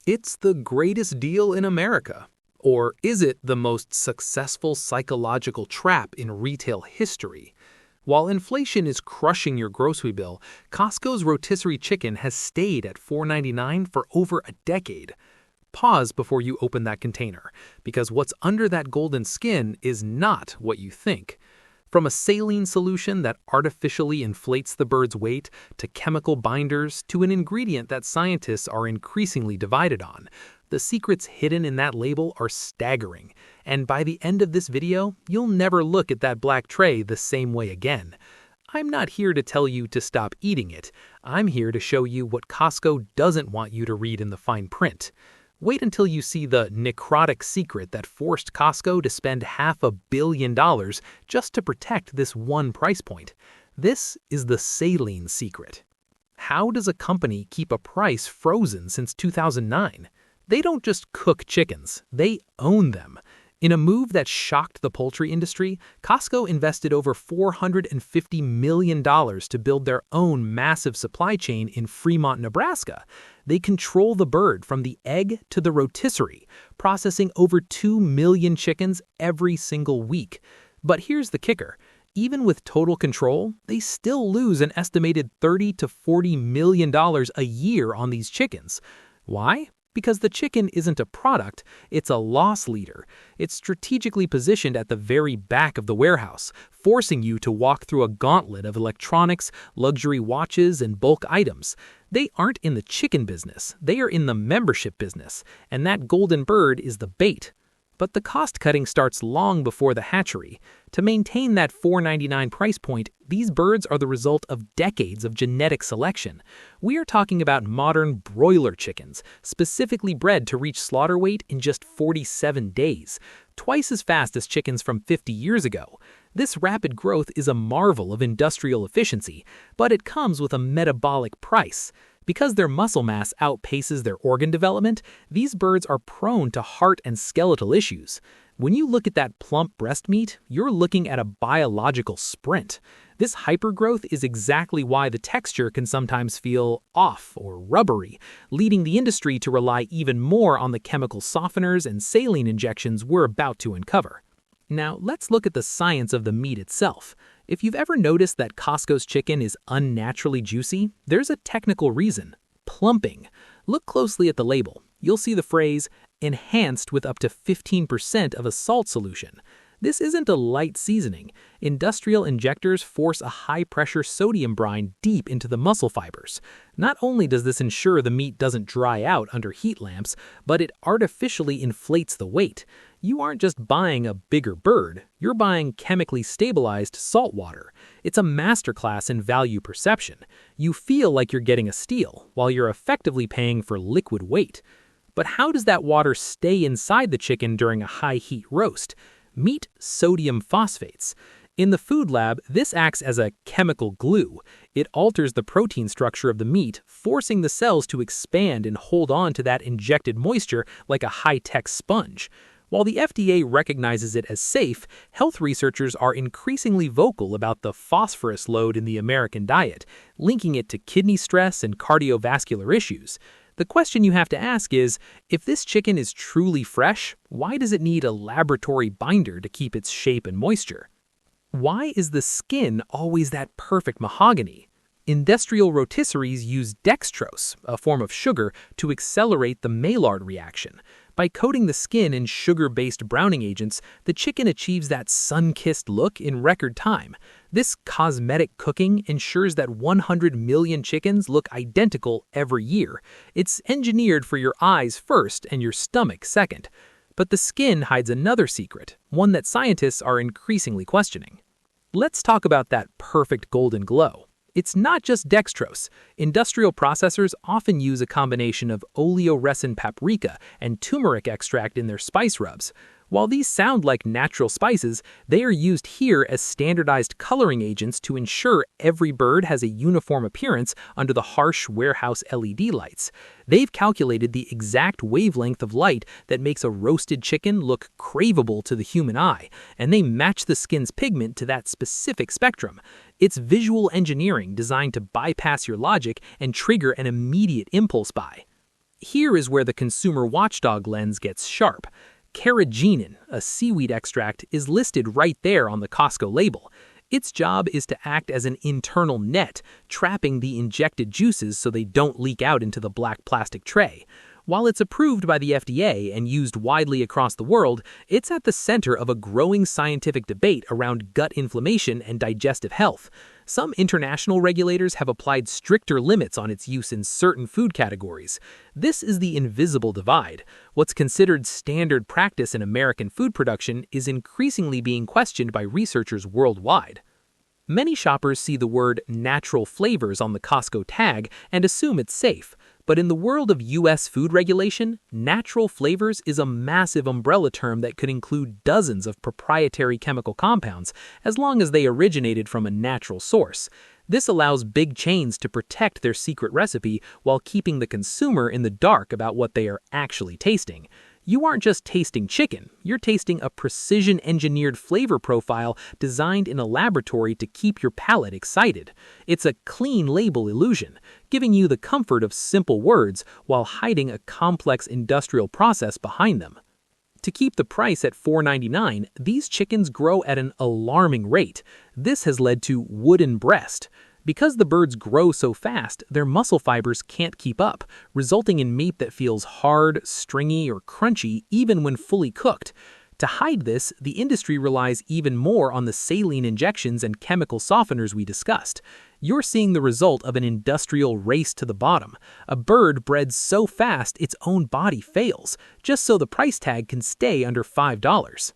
It's the greatest deal in America. Or is it the most successful psychological trap in retail history? While inflation is crushing your grocery bill, Costco's Rotisserie Chicken has stayed at $4.99 for over a decade. Pause before you open that container, because what's under that golden skin is not what you think. From a saline solution that artificially inflates the bird's weight, to chemical binders, to an ingredient that scientists are increasingly divided on, the secrets hidden in that label are staggering. And by the end of this video, you'll never look at that black tray the same way again. I'm not here to tell you to stop eating it. I'm here to show you what Costco doesn't want you to read in the fine print. Wait until you see the necrotic secret that forced Costco to spend $500 million just to protect this one price point. This is the Saline Secret. How does a company keep a price frozen since 2009? They don't just cook chickens, they own them. In a move that shocked the poultry industry, Costco invested over $450 million to build their own massive supply chain in Fremont, Nebraska. They control the bird from the egg to the rotisserie, processing over 2 million chickens every single week. But here's the kicker. Even with total control, they still lose an estimated $30 to $40 million a year on these chickens. Why? Because the chicken isn't a product, it's a loss leader. It's strategically positioned at the very back of the warehouse, forcing you to walk through a gauntlet of electronics, luxury watches, and bulk items. They aren't in the chicken business, they are in the membership business, and that golden bird is the bait. But the cost cutting starts long before the hatchery. To maintain that $4.99 price point, these birds are the result of decades of genetic selection. We are talking about modern broiler chickens, specifically bred to reach slaughter weight in just 47 days, twice as fast as chickens from 50 years ago. This rapid growth is a marvel of industrial efficiency, but it comes with a metabolic price. Because their muscle mass outpaces their organ development, these birds are prone to heart and skeletal issues. When you look at that plump breast meat, you're looking at a biological sprint. This hypergrowth is exactly why the texture can sometimes feel off or rubbery, leading the industry to rely even more on the chemical softeners and saline injections we're about to uncover. Now, let's look at the science of the meat itself. If you've ever noticed that Costco's chicken is unnaturally juicy, there's a technical reason: plumping. Look closely at the label. You'll see the phrase, enhanced with up to 15% of a salt solution. This isn't a light seasoning. Industrial injectors force a high-pressure sodium brine deep into the muscle fibers. Not only does this ensure the meat doesn't dry out under heat lamps, but it artificially inflates the weight. You aren't just buying a bigger bird, you're buying chemically stabilized saltwater. It's a masterclass in value perception. You feel like you're getting a steal, while you're effectively paying for liquid weight. But how does that water stay inside the chicken during a high-heat roast? Meet sodium phosphates. In the food lab, this acts as a chemical glue. It alters the protein structure of the meat, forcing the cells to expand and hold on to that injected moisture like a high-tech sponge. While the FDA recognizes it as safe, health researchers are increasingly vocal about the phosphorus load in the American diet, linking it to kidney stress and cardiovascular issues. The question you have to ask is, if this chicken is truly fresh, why does it need a laboratory binder to keep its shape and moisture? Why is the skin always that perfect mahogany? Industrial rotisseries use dextrose, a form of sugar, to accelerate the Maillard reaction. By coating the skin in sugar-based browning agents, the chicken achieves that sun-kissed look in record time. This cosmetic cooking ensures that 100 million chickens look identical every year. It's engineered for your eyes first and your stomach second. But the skin hides another secret, one that scientists are increasingly questioning. Let's talk about that perfect golden glow. It's not just dextrose. Industrial processors often use a combination of oleoresin paprika and turmeric extract in their spice rubs. While these sound like natural spices, they are used here as standardized coloring agents to ensure every bird has a uniform appearance under the harsh warehouse LED lights. They've calculated the exact wavelength of light that makes a roasted chicken look craveable to the human eye, and they match the skin's pigment to that specific spectrum. It's visual engineering designed to bypass your logic and trigger an immediate impulse buy. Here is where the consumer watchdog lens gets sharp. Carrageenan, a seaweed extract, is listed right there on the Costco label. Its job is to act as an internal net, trapping the injected juices so they don't leak out into the black plastic tray. While it's approved by the FDA and used widely across the world, it's at the center of a growing scientific debate around gut inflammation and digestive health. Some international regulators have applied stricter limits on its use in certain food categories. This is the invisible divide. What's considered standard practice in American food production is increasingly being questioned by researchers worldwide. Many shoppers see the word natural flavors on the Costco tag and assume it's safe. But in the world of U.S. food regulation, natural flavors is a massive umbrella term that could include dozens of proprietary chemical compounds as long as they originated from a natural source. This allows big chains to protect their secret recipe while keeping the consumer in the dark about what they are actually tasting. You aren't just tasting chicken, you're tasting a precision-engineered flavor profile designed in a laboratory to keep your palate excited. It's a clean label illusion, giving you the comfort of simple words while hiding a complex industrial process behind them. To keep the price at $4.99, these chickens grow at an alarming rate. This has led to wooden breast. Because the birds grow so fast, their muscle fibers can't keep up, resulting in meat that feels hard, stringy, or crunchy even when fully cooked. To hide this, the industry relies even more on the saline injections and chemical softeners we discussed. You're seeing the result of an industrial race to the bottom. A bird bred so fast its own body fails, just so the price tag can stay under $5.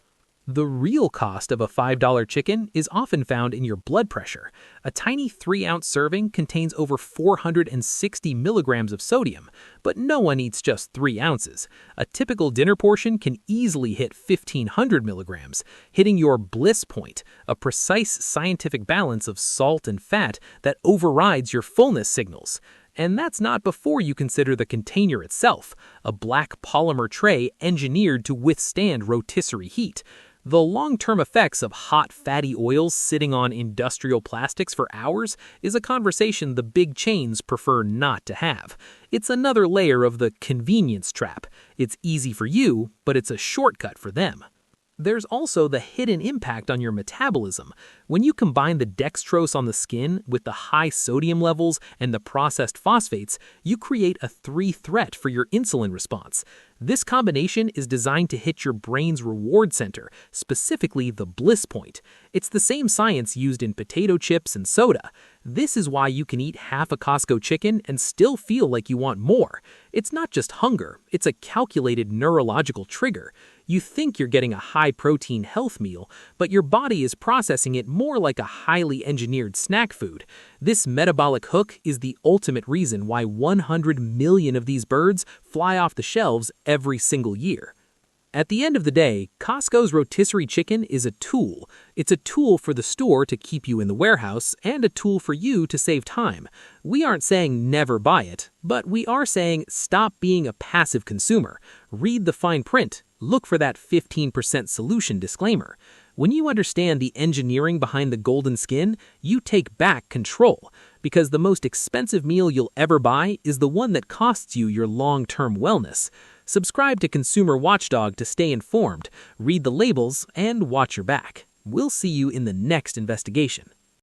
The real cost of a $5 chicken is often found in your blood pressure. A tiny 3-ounce serving contains over 460 milligrams of sodium, but no one eats just 3 ounces. A typical dinner portion can easily hit 1,500 milligrams, hitting your bliss point, a precise scientific balance of salt and fat that overrides your fullness signals. And that's not before you consider the container itself, a black polymer tray engineered to withstand rotisserie heat. The long-term effects of hot, fatty oils sitting on industrial plastics for hours is a conversation the big chains prefer not to have. It's another layer of the convenience trap. It's easy for you, but it's a shortcut for them. There's also the hidden impact on your metabolism. When you combine the dextrose on the skin with the high sodium levels and the processed phosphates, you create a 3-threat for your insulin response. This combination is designed to hit your brain's reward center, specifically the bliss point. It's the same science used in potato chips and soda. This is why you can eat half a Costco chicken and still feel like you want more. It's not just hunger, it's a calculated neurological trigger. You think you're getting a high-protein health meal, but your body is processing it more like a highly engineered snack food. This metabolic hook is the ultimate reason why 100 million of these birds fly off the shelves every single year. At the end of the day, Costco's rotisserie chicken is a tool. It's a tool for the store to keep you in the warehouse and a tool for you to save time. We aren't saying never buy it, but we are saying stop being a passive consumer. Read the fine print. Look for that 15% solution disclaimer. When you understand the engineering behind the golden skin, you take back control. Because the most expensive meal you'll ever buy is the one that costs you your long-term wellness. Subscribe to Consumer Watchdog to stay informed, read the labels, and watch your back. We'll see you in the next investigation.